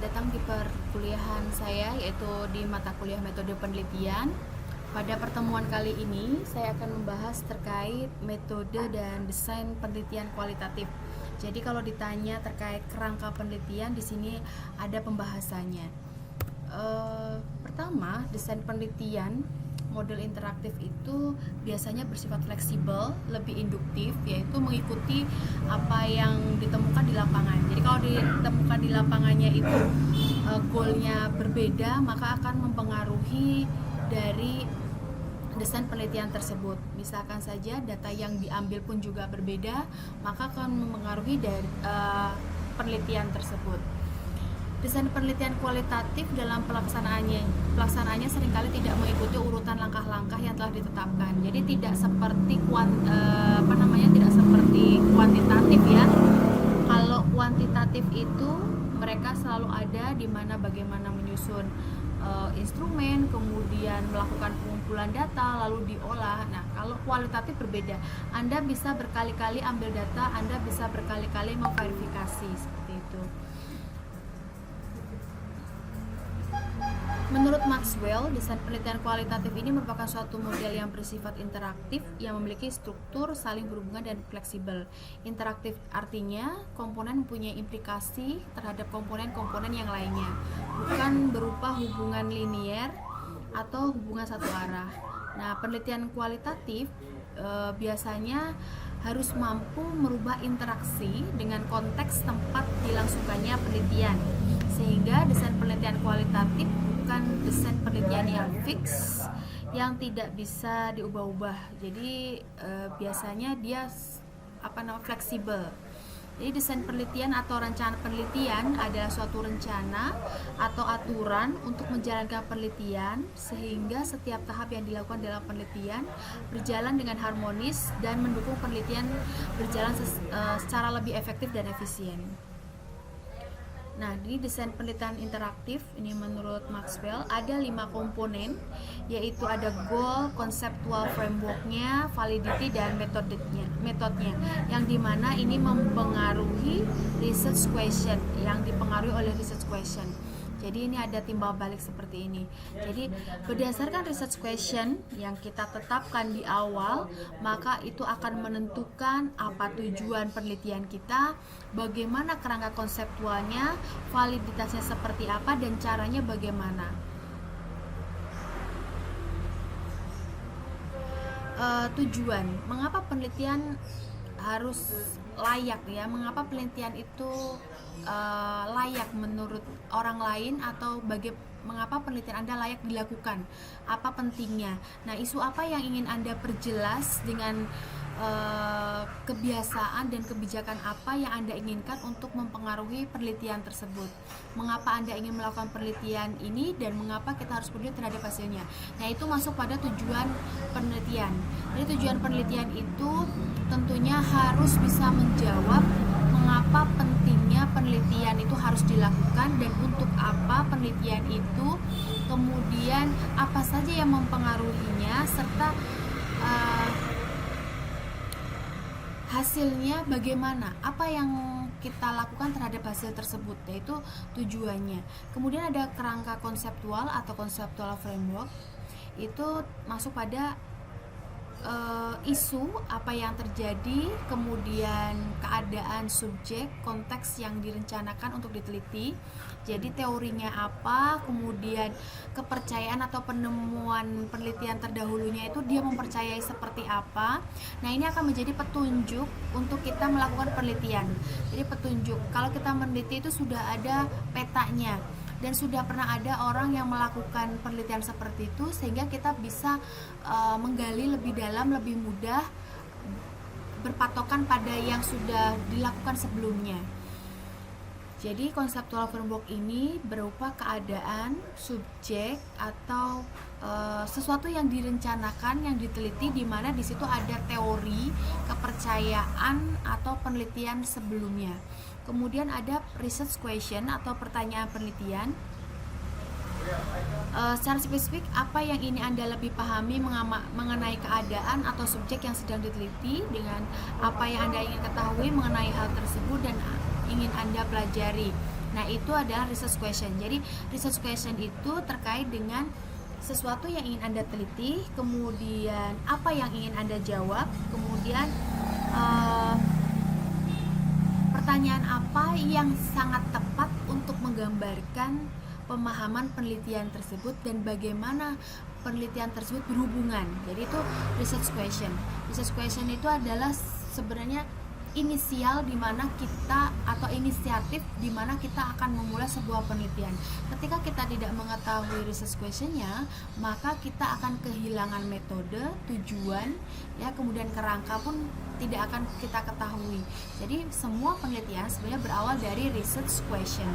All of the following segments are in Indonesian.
Selamat datang di perkuliahan saya, yaitu di mata kuliah metode penelitian. Pada pertemuan kali ini, saya akan membahas terkait metode dan desain penelitian kualitatif. Jadi kalau ditanya terkait kerangka penelitian, di sini ada pembahasannya. Pertama, desain penelitian model interaktif itu biasanya bersifat fleksibel, lebih induktif, yaitu mengikuti apa yang ditemukan di lapangan. Jadi kalau ditemukan di lapangannya itu goalnya berbeda, maka akan mempengaruhi dari desain penelitian tersebut. Misalkan saja data yang diambil pun juga berbeda, maka akan mempengaruhi dari penelitian tersebut. Desain penelitian kualitatif dalam pelaksanaannya seringkali tidak mengikuti urutan langkah-langkah yang telah ditetapkan. Jadi tidak seperti tidak seperti kuantitatif ya. Kalau kuantitatif itu mereka selalu ada di mana bagaimana menyusun instrumen, kemudian melakukan pengumpulan data lalu diolah. Nah, kalau kualitatif berbeda. Anda bisa berkali-kali ambil data, Anda bisa berkali-kali memverifikasi seperti itu. Menurut Maxwell, desain penelitian kualitatif ini merupakan suatu model yang bersifat interaktif yang memiliki struktur saling berhubungan dan fleksibel. Interaktif artinya komponen mempunyai implikasi terhadap komponen-komponen yang lainnya, bukan berupa hubungan linier atau hubungan satu arah. Nah, penelitian kualitatif biasanya harus mampu merubah interaksi dengan konteks tempat dilangsungkannya penelitian, sehingga desain penelitian kualitatif bukan desain penelitian yang fix yang tidak bisa diubah-ubah. Jadi biasanya dia fleksibel. Jadi desain penelitian atau rencana penelitian adalah suatu rencana atau aturan untuk menjalankan penelitian sehingga setiap tahap yang dilakukan dalam penelitian berjalan dengan harmonis dan mendukung penelitian berjalan secara lebih efektif dan efisien. Nah, di desain penelitian interaktif ini menurut Maxwell ada 5 komponen, yaitu ada goal, conceptual framework-nya, validity, dan metodenya, yang dimana ini mempengaruhi research question, yang dipengaruhi oleh research question. Jadi ini ada timbal balik seperti ini. Jadi berdasarkan research question yang kita tetapkan di awal, maka itu akan menentukan apa tujuan penelitian kita, bagaimana kerangka konseptualnya, validitasnya seperti apa, dan caranya bagaimana. Tujuan, mengapa penelitian harus layak ya? Mengapa penelitian itu layak menurut orang lain, atau mengapa penelitian Anda layak dilakukan? Apa pentingnya? Nah, isu apa yang ingin Anda perjelas dengan kebiasaan dan kebijakan apa yang Anda inginkan untuk mempengaruhi penelitian tersebut? Mengapa Anda ingin melakukan penelitian ini dan mengapa kita harus peduli terhadap hasilnya? Nah, itu masuk pada tujuan penelitian. Jadi tujuan penelitian itu tentunya harus bisa menjawab mengapa pentingnya penelitian itu harus dilakukan dan untuk apa penelitian itu, kemudian apa saja yang mempengaruhinya, serta hasilnya bagaimana, apa yang kita lakukan terhadap hasil tersebut, yaitu tujuannya. Kemudian ada kerangka konseptual atau conceptual framework, itu masuk pada isu apa yang terjadi, kemudian keadaan subjek, konteks yang direncanakan untuk diteliti. Jadi teorinya apa, kemudian kepercayaan atau penemuan penelitian terdahulunya itu dia mempercayai seperti apa. Nah, ini akan menjadi petunjuk untuk kita melakukan penelitian. Jadi petunjuk, kalau kita meneliti itu sudah ada petanya dan sudah pernah ada orang yang melakukan penelitian seperti itu, sehingga kita bisa menggali lebih dalam, lebih mudah, berpatokan pada yang sudah dilakukan sebelumnya. Jadi conceptual framework ini berupa keadaan, subjek, atau sesuatu yang direncanakan, yang diteliti, di mana di situ ada teori, kepercayaan, atau penelitian sebelumnya. Kemudian ada research question atau pertanyaan penelitian. Secara spesifik, apa yang ini Anda lebih pahami mengenai keadaan atau subjek yang sedang diteliti, dengan apa yang Anda ingin ketahui mengenai hal tersebut dan ingin Anda pelajari. Nah, itu adalah research question. Jadi research question itu terkait dengan sesuatu yang ingin Anda teliti, kemudian apa yang ingin Anda jawab, kemudian pertanyaan apa yang sangat tepat untuk menggambarkan pemahaman penelitian tersebut dan bagaimana penelitian tersebut berhubungan. Jadi itu research question. Research question itu adalah sebenarnya inisial di mana kita atau inisiatif di mana kita akan memulai sebuah penelitian. Ketika kita tidak mengetahui research questionnya, maka kita akan kehilangan metode, tujuan, ya, kemudian kerangka pun tidak akan kita ketahui. Jadi semua penelitian sebenarnya berawal dari research question.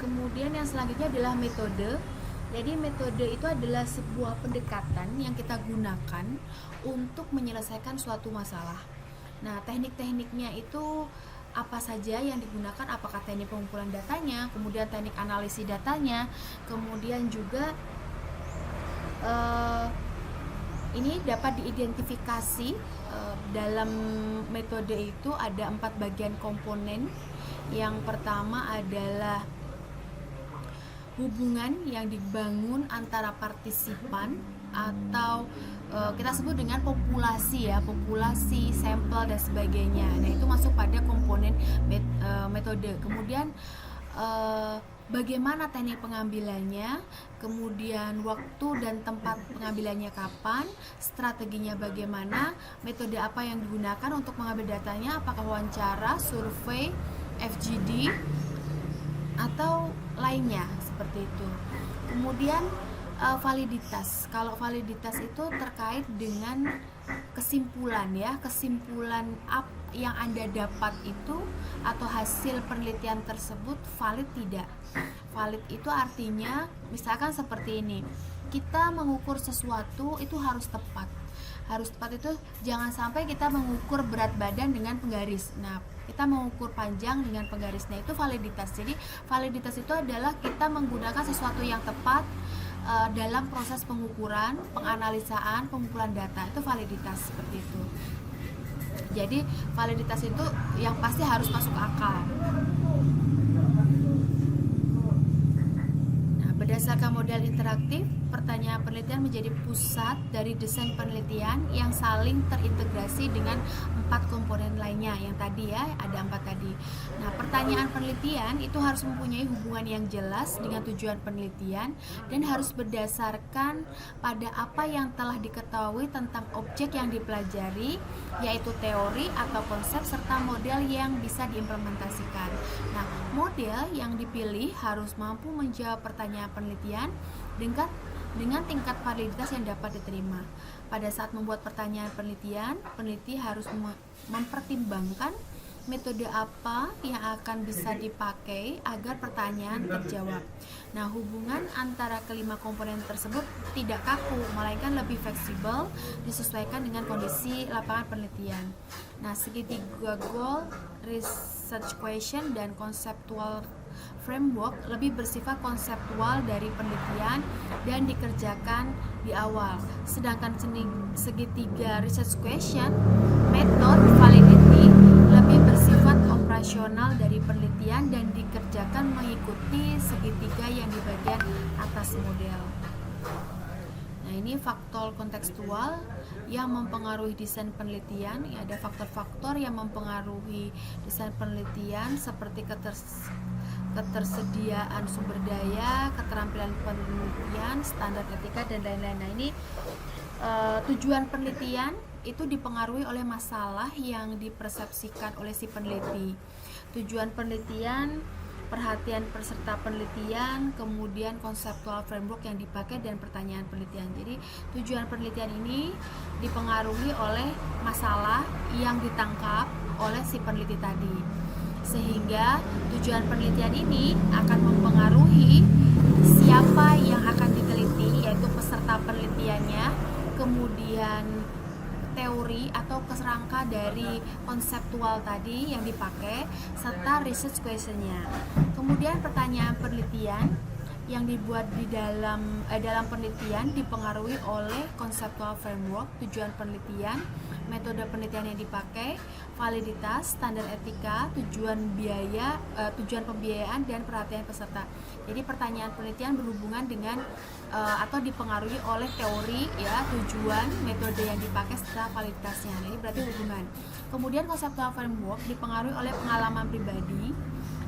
Kemudian yang selanjutnya adalah metode. Jadi metode itu adalah sebuah pendekatan yang kita gunakan untuk menyelesaikan suatu masalah. Nah, teknik-tekniknya itu apa saja yang digunakan? Apakah teknik pengumpulan datanya, kemudian teknik analisis datanya, kemudian juga ini dapat diidentifikasi dalam metode itu ada 4 bagian komponen. Yang pertama adalah hubungan yang dibangun antara partisipan atau kita sebut dengan populasi, ya, populasi, sampel dan sebagainya. Nah, itu masuk pada komponen metode. Kemudian bagaimana teknik pengambilannya, kemudian waktu dan tempat pengambilannya kapan, strateginya bagaimana, metode apa yang digunakan untuk mengambil datanya, apakah wawancara, survei, FGD atau lainnya seperti itu. Kemudian validitas. Kalau validitas itu terkait dengan kesimpulan, ya, kesimpulan yang Anda dapat itu atau hasil penelitian tersebut valid tidak. Valid itu artinya misalkan seperti ini. Kita mengukur sesuatu itu harus tepat. Harus tepat itu jangan sampai kita mengukur berat badan dengan penggaris. Nah, kita mengukur panjang dengan penggaris. Nah, itu validitas. Jadi validitas itu adalah kita menggunakan sesuatu yang tepat dalam proses pengukuran, penganalisaan, pengumpulan data. Itu validitas seperti itu. Jadi validitas itu yang pasti harus masuk akal. Nah, berdasarkan model interaktif, pertanyaan penelitian menjadi pusat dari desain penelitian yang saling terintegrasi dengan 4 komponen lainnya yang tadi, ya, ada 4 tadi. Nah, pertanyaan penelitian itu harus mempunyai hubungan yang jelas dengan tujuan penelitian dan harus berdasarkan pada apa yang telah diketahui tentang objek yang dipelajari, yaitu teori atau konsep serta model yang bisa diimplementasikan. Nah, model yang dipilih harus mampu menjawab pertanyaan penelitian dengan tingkat validitas yang dapat diterima. Pada saat membuat pertanyaan penelitian, peneliti harus mempertimbangkan metode apa yang akan bisa dipakai agar pertanyaan terjawab. Nah, hubungan antara kelima komponen tersebut tidak kaku, melainkan lebih fleksibel, disesuaikan dengan kondisi lapangan penelitian. Nah, segitiga goal, research question, dan conceptual framework lebih bersifat konseptual dari penelitian dan dikerjakan di awal. Sedangkan segitiga research question, method, validity lebih bersifat operasional dari penelitian dan dikerjakan mengikuti segitiga yang di bagian atas model. Nah, ini faktor kontekstual yang mempengaruhi desain penelitian. Ada faktor-faktor yang mempengaruhi desain penelitian seperti ketersediaan sumber daya, keterampilan penelitian, standar etika, dan lain-lain. Nah, ini tujuan penelitian itu dipengaruhi oleh masalah yang dipersepsikan oleh si peneliti. Tujuan penelitian, perhatian peserta penelitian, kemudian conceptual framework yang dipakai, dan pertanyaan penelitian. Jadi tujuan penelitian ini dipengaruhi oleh masalah yang ditangkap oleh si peneliti tadi, sehingga tujuan penelitian ini akan mempengaruhi siapa yang akan diteliti, yaitu peserta penelitiannya, kemudian teori atau kerangka dari konseptual tadi yang dipakai, serta research questionnya. Kemudian pertanyaan penelitian yang dibuat di dalam penelitian dipengaruhi oleh conceptual framework, tujuan penelitian, metode penelitian yang dipakai, validitas, standar etika, tujuan pembiayaan dan perhatian peserta. Jadi pertanyaan penelitian berhubungan dengan atau dipengaruhi oleh teori ya, tujuan, metode yang dipakai serta validitasnya. Ini berarti hubungan. Kemudian conceptual framework dipengaruhi oleh pengalaman pribadi,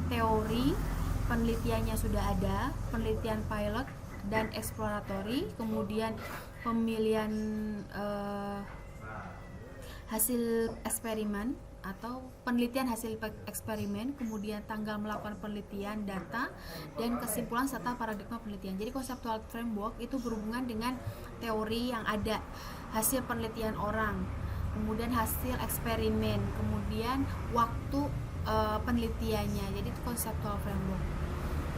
teori, penelitiannya sudah ada, penelitian pilot dan eksploratory, kemudian pemilihan hasil eksperimen atau penelitian hasil eksperimen, kemudian tanggal melakukan penelitian, data, dan kesimpulan serta paradigma penelitian. Jadi conceptual framework itu berhubungan dengan teori yang ada, hasil penelitian orang, kemudian hasil eksperimen, kemudian waktu penelitiannya. Jadi itu conceptual framework.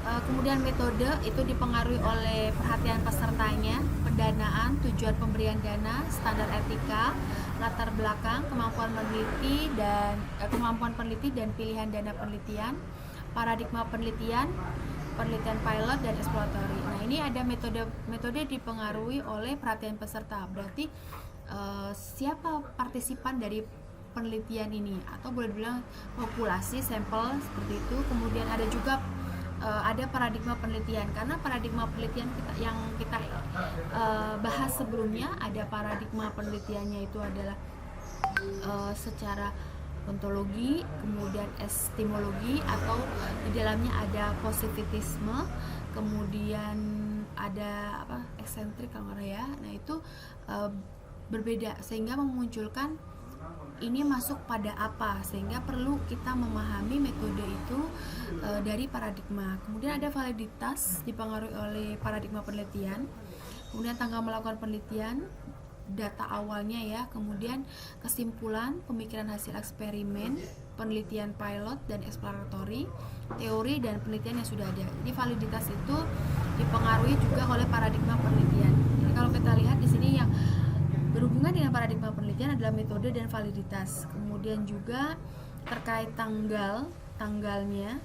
Kemudian metode itu dipengaruhi oleh perhatian pesertanya, pendanaan, tujuan pemberian dana, standar etika, latar belakang, kemampuan peneliti dan pilihan dana penelitian, paradigma penelitian, penelitian pilot dan eksploratory. Nah, ini ada metode dipengaruhi oleh perhatian peserta. Berarti siapa partisipan dari penelitian ini, atau boleh dibilang populasi sampel seperti itu. Kemudian ada juga ada paradigma penelitian, karena paradigma penelitian yang kita bahas sebelumnya, ada paradigma penelitiannya itu adalah secara ontologi, kemudian epistemologi, atau di dalamnya ada positivisme, kemudian ada eksentrik kalau nggak ya. Nah itu berbeda sehingga memunculkan ini masuk pada apa, sehingga perlu kita memahami metode itu dari paradigma. Kemudian ada validitas dipengaruhi oleh paradigma penelitian, kemudian tanggal melakukan penelitian, data awalnya ya, kemudian kesimpulan, pemikiran hasil eksperimen, penelitian pilot dan eksploratory, teori dan penelitian yang sudah ada. Jadi validitas itu dipengaruhi juga oleh paradigma penelitian. Jadi kalau kita lihat di sini yang berhubungan dengan paradigma penelitian adalah metode dan validitas. Kemudian juga terkait tanggalnya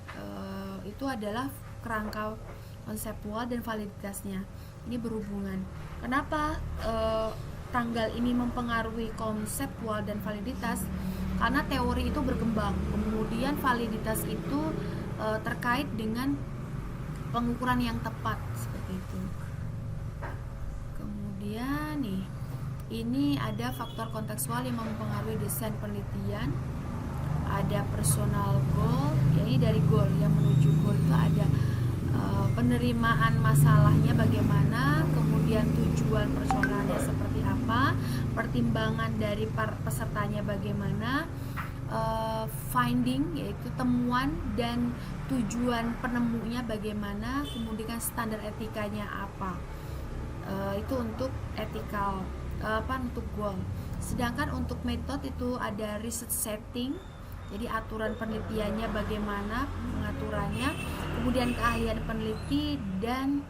itu adalah kerangka konseptual dan validitasnya. Ini berhubungan. Kenapa tanggal ini mempengaruhi konseptual dan validitas? Karena teori itu berkembang. Kemudian validitas itu terkait dengan pengukuran yang tepat seperti itu. Kemudian ini ada faktor kontekstual yang mempengaruhi desain penelitian, ada personal goal, ini dari goal yang menuju goal itu ada penerimaan masalahnya bagaimana, kemudian tujuan personalnya seperti apa, pertimbangan dari pesertanya bagaimana, finding yaitu temuan dan tujuan penemunya bagaimana, kemudian standar etikanya apa. Itu untuk ethical, untuk goal. Sedangkan untuk metode itu ada research setting, jadi aturan penelitiannya bagaimana pengaturannya, kemudian keahlian peneliti dan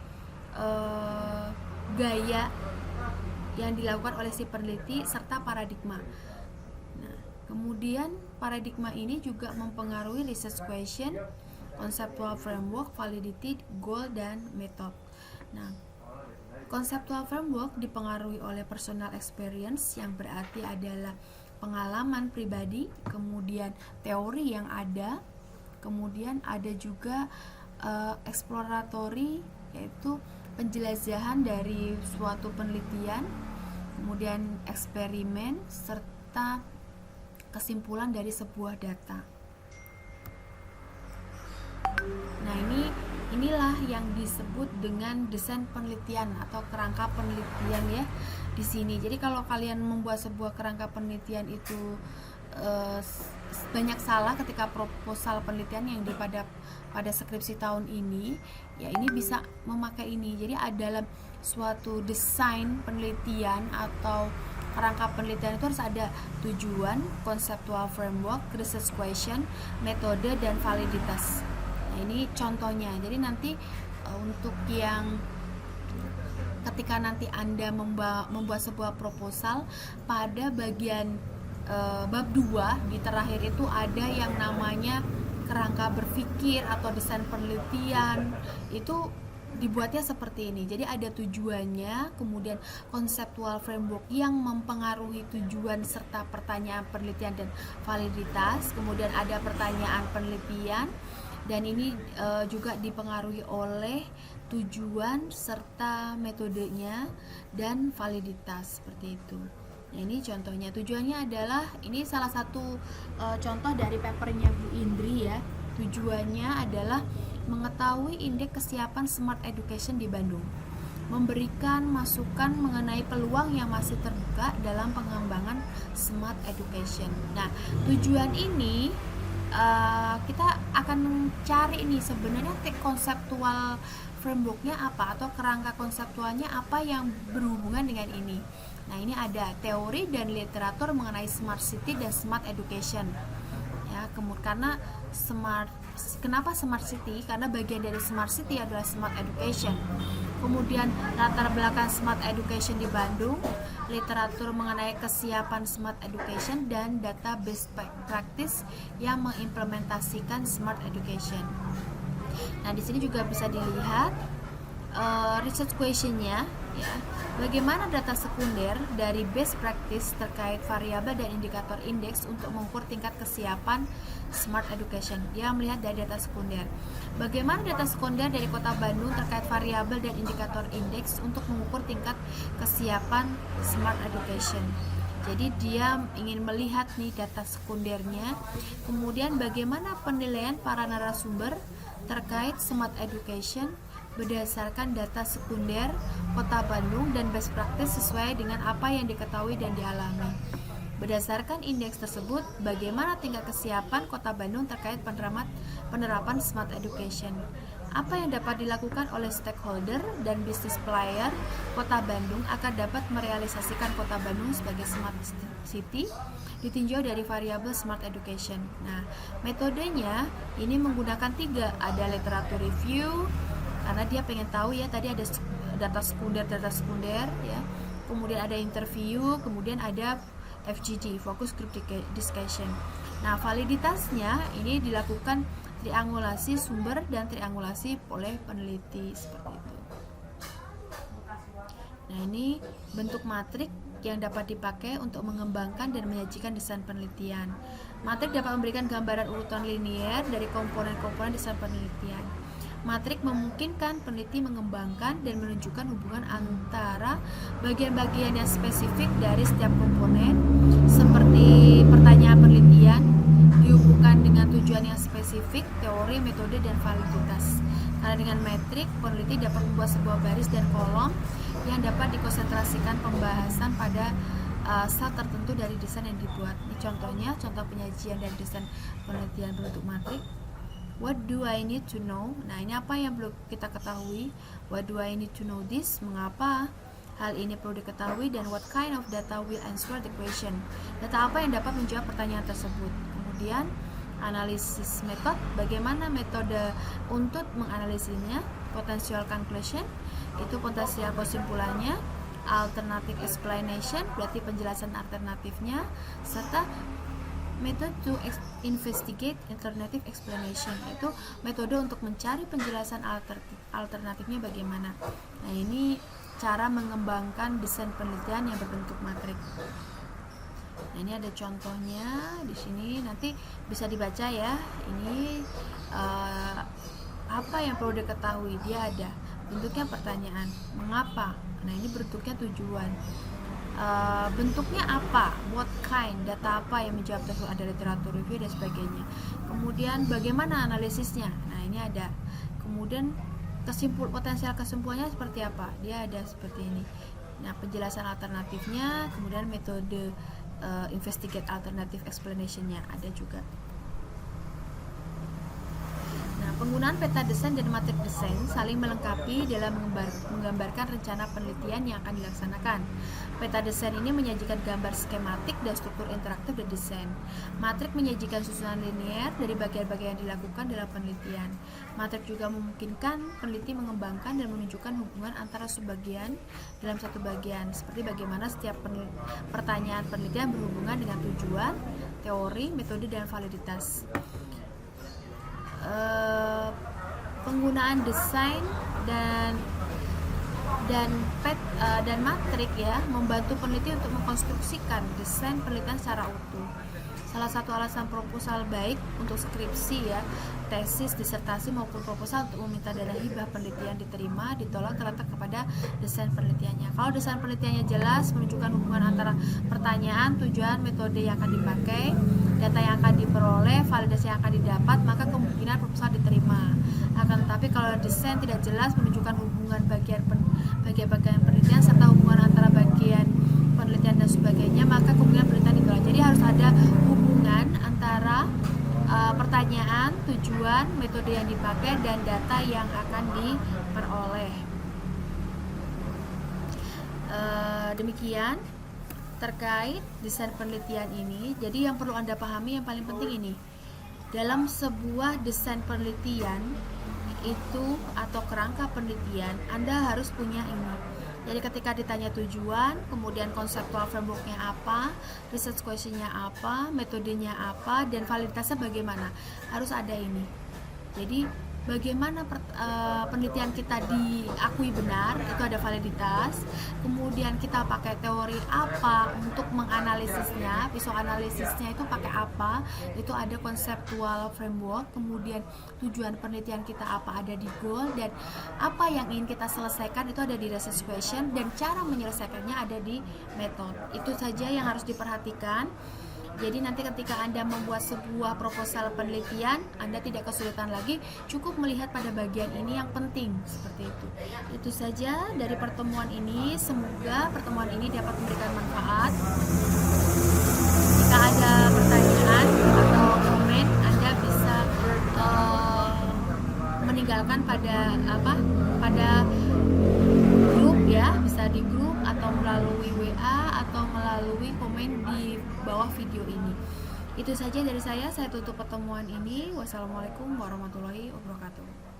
gaya yang dilakukan oleh si peneliti serta paradigma. Nah, kemudian paradigma ini juga mempengaruhi research question, conceptual framework, validity, goal dan method. Nah, conceptual framework dipengaruhi oleh personal experience yang berarti adalah pengalaman pribadi, kemudian teori yang ada, kemudian ada juga exploratory yaitu penjelajahan dari suatu penelitian, kemudian eksperimen serta kesimpulan dari sebuah data. Nah, inilah yang disebut dengan desain penelitian atau kerangka penelitian ya di sini. Jadi kalau kalian membuat sebuah kerangka penelitian itu banyak salah ketika proposal penelitian yang pada skripsi tahun ini, ya ini bisa memakai ini. Jadi dalam suatu desain penelitian atau kerangka penelitian itu harus ada tujuan, conceptual framework, research question, metode dan validitas. Nah, ini contohnya. Jadi nanti untuk yang ketika nanti Anda membuat sebuah proposal, pada bagian bab 2 di terakhir itu ada yang namanya kerangka berpikir atau desain penelitian. Itu dibuatnya seperti ini. Jadi ada tujuannya, kemudian konseptual framework yang mempengaruhi tujuan serta pertanyaan penelitian dan validitas, kemudian ada pertanyaan penelitian, dan ini juga dipengaruhi oleh tujuan serta metodenya dan validitas, seperti itu. Nah, ini contohnya. Tujuannya adalah, ini salah satu contoh dari papernya Bu Indri ya. Tujuannya adalah mengetahui indeks kesiapan Smart Education di Bandung, memberikan masukan mengenai peluang yang masih terbuka dalam pengembangan Smart Education. Nah, tujuan ini kita akan cari ini sebenarnya konseptual frameworknya apa, atau kerangka konseptualnya apa yang berhubungan dengan ini. Nah, ini ada teori dan literatur mengenai Smart City dan Smart Education. Ya, karena kenapa Smart City? Karena bagian dari Smart City adalah Smart Education. Kemudian latar belakang Smart Education di Bandung, literatur mengenai kesiapan Smart Education, dan data best practice yang mengimplementasikan Smart Education. Nah, di sini juga bisa dilihat research question-nya ya. Bagaimana data sekunder dari best practice terkait variabel dan indikator indeks untuk mengukur tingkat kesiapan Smart Education. Dia melihat dari data sekunder. Bagaimana data sekunder dari Kota Bandung terkait variabel dan indikator indeks untuk mengukur tingkat kesiapan Smart Education. Jadi dia ingin melihat nih data sekundernya. Kemudian bagaimana penilaian para narasumber terkait Smart Education berdasarkan data sekunder Kota Bandung dan best practice sesuai dengan apa yang diketahui dan dialami. Berdasarkan indeks tersebut, bagaimana tingkat kesiapan Kota Bandung terkait penerapan Smart Education? Apa yang dapat dilakukan oleh stakeholder dan bisnis player Kota Bandung agar dapat merealisasikan Kota Bandung sebagai Smart City ditinjau dari variabel Smart Education. Nah, metodenya ini menggunakan 3, ada literatur review, karena dia pengen tahu ya, tadi ada data sekunder ya, kemudian ada interview, kemudian ada FGD, focus group discussion. Nah, validitasnya ini dilakukan triangulasi sumber dan triangulasi oleh peneliti, seperti itu. Nah, ini bentuk matrik yang dapat dipakai untuk mengembangkan dan menyajikan desain penelitian. Matrik dapat memberikan gambaran urutan linier dari komponen-komponen desain penelitian. Matrik memungkinkan peneliti mengembangkan dan menunjukkan hubungan antara bagian-bagian yang spesifik dari setiap komponen, seperti pertanyaan penelitian dihubungkan dengan tujuan yang spesifik, teori, metode, dan validitas. Karena dengan metrik, peneliti dapat membuat sebuah baris dan kolom yang dapat dikonsentrasikan pembahasan pada sel tertentu dari desain yang dibuat. Ini contohnya, contoh penyajian dan desain penelitian berbentuk matrik. What do I need to know? Nah, ini apa yang perlu kita ketahui? What do I need to know this? Mengapa hal ini perlu diketahui, dan what kind of data will answer the question? Data apa yang dapat menjawab pertanyaan tersebut? Kemudian analisis metode, bagaimana metode untuk menganalisisnya? Potential conclusion, itu potensial kesimpulannya. Alternative explanation, berarti penjelasan alternatifnya, serta method to investigate alternative explanation, itu metode untuk mencari penjelasan alternatifnya bagaimana. Nah, ini cara mengembangkan desain penelitian yang berbentuk matrik. Nah, ini ada contohnya di sini, nanti bisa dibaca ya. Ini apa yang perlu diketahui? Dia ada bentuknya pertanyaan, mengapa? Nah, ini bentuknya tujuan. Bentuknya apa, what kind, data apa yang menjawab tersebut, ada literatur review dan sebagainya. Kemudian bagaimana analisisnya? Nah, ini ada. Kemudian potensial kesimpulannya seperti apa? Dia ada seperti ini. Nah, penjelasan alternatifnya, kemudian metode investigate alternative explanation-nya ada juga. Penggunaan peta desain dan matrik desain saling melengkapi dalam menggambarkan rencana penelitian yang akan dilaksanakan. Peta desain ini menyajikan gambar skematik dan struktur interaktif dari desain. Matrik menyajikan susunan linear dari bagian-bagian yang dilakukan dalam penelitian. Matrik juga memungkinkan peneliti mengembangkan dan menunjukkan hubungan antara subbagian dalam satu bagian, seperti bagaimana setiap pertanyaan penelitian berhubungan dengan tujuan, teori, metode, dan validitas. Penggunaan desain dan matrik ya membantu peneliti untuk mengkonstruksikan desain penelitian secara utuh. Salah satu alasan proposal baik untuk skripsi ya, tesis, disertasi maupun proposal untuk meminta dana hibah penelitian diterima, ditolak terletak kepada desain penelitiannya. Kalau desain penelitiannya jelas, menunjukkan hubungan antara pertanyaan, tujuan, metode yang akan dipakai, data yang akan diperoleh, validasi yang akan didapat, maka kemungkinan proposal diterima. Akan tetapi kalau desain tidak jelas, menunjukkan hubungan bagian penelitian serta hubungan antara bagian penelitian dan sebagainya, maka kemungkinan penelitian ditolak. Jadi harus ada hubungan antara pertanyaan, tujuan, metode yang dipakai, dan data yang akan diperoleh. Demikian terkait desain penelitian ini. Jadi yang perlu Anda pahami yang paling penting ini, dalam sebuah desain penelitian itu atau kerangka penelitian, Anda harus punya ini. Jadi ketika ditanya tujuan, kemudian konseptual frameworknya apa, research questionnya apa, metodenya apa, dan validitasnya bagaimana, harus ada ini. Jadi bagaimana penelitian kita diakui benar, itu ada validitas. Kemudian kita pakai teori apa untuk menganalisisnya, visuanalisisnya itu pakai apa, itu ada conceptual framework. Kemudian tujuan penelitian kita apa, ada di goal, dan apa yang ingin kita selesaikan itu ada di research question, dan cara menyelesaikannya ada di method. Itu saja yang harus diperhatikan. Jadi nanti ketika Anda membuat sebuah proposal penelitian, Anda tidak kesulitan lagi, cukup melihat pada bagian ini yang penting, seperti itu. Itu saja dari pertemuan ini, semoga pertemuan ini dapat memberikan manfaat. Jika ada pertanyaan atau komen, Anda bisa meninggalkan pada grup ya, bisa di grup atau melalui WA atau melalui komen di bawah video ini. Itu saja dari saya tutup pertemuan ini. Wassalamualaikum warahmatullahi wabarakatuh.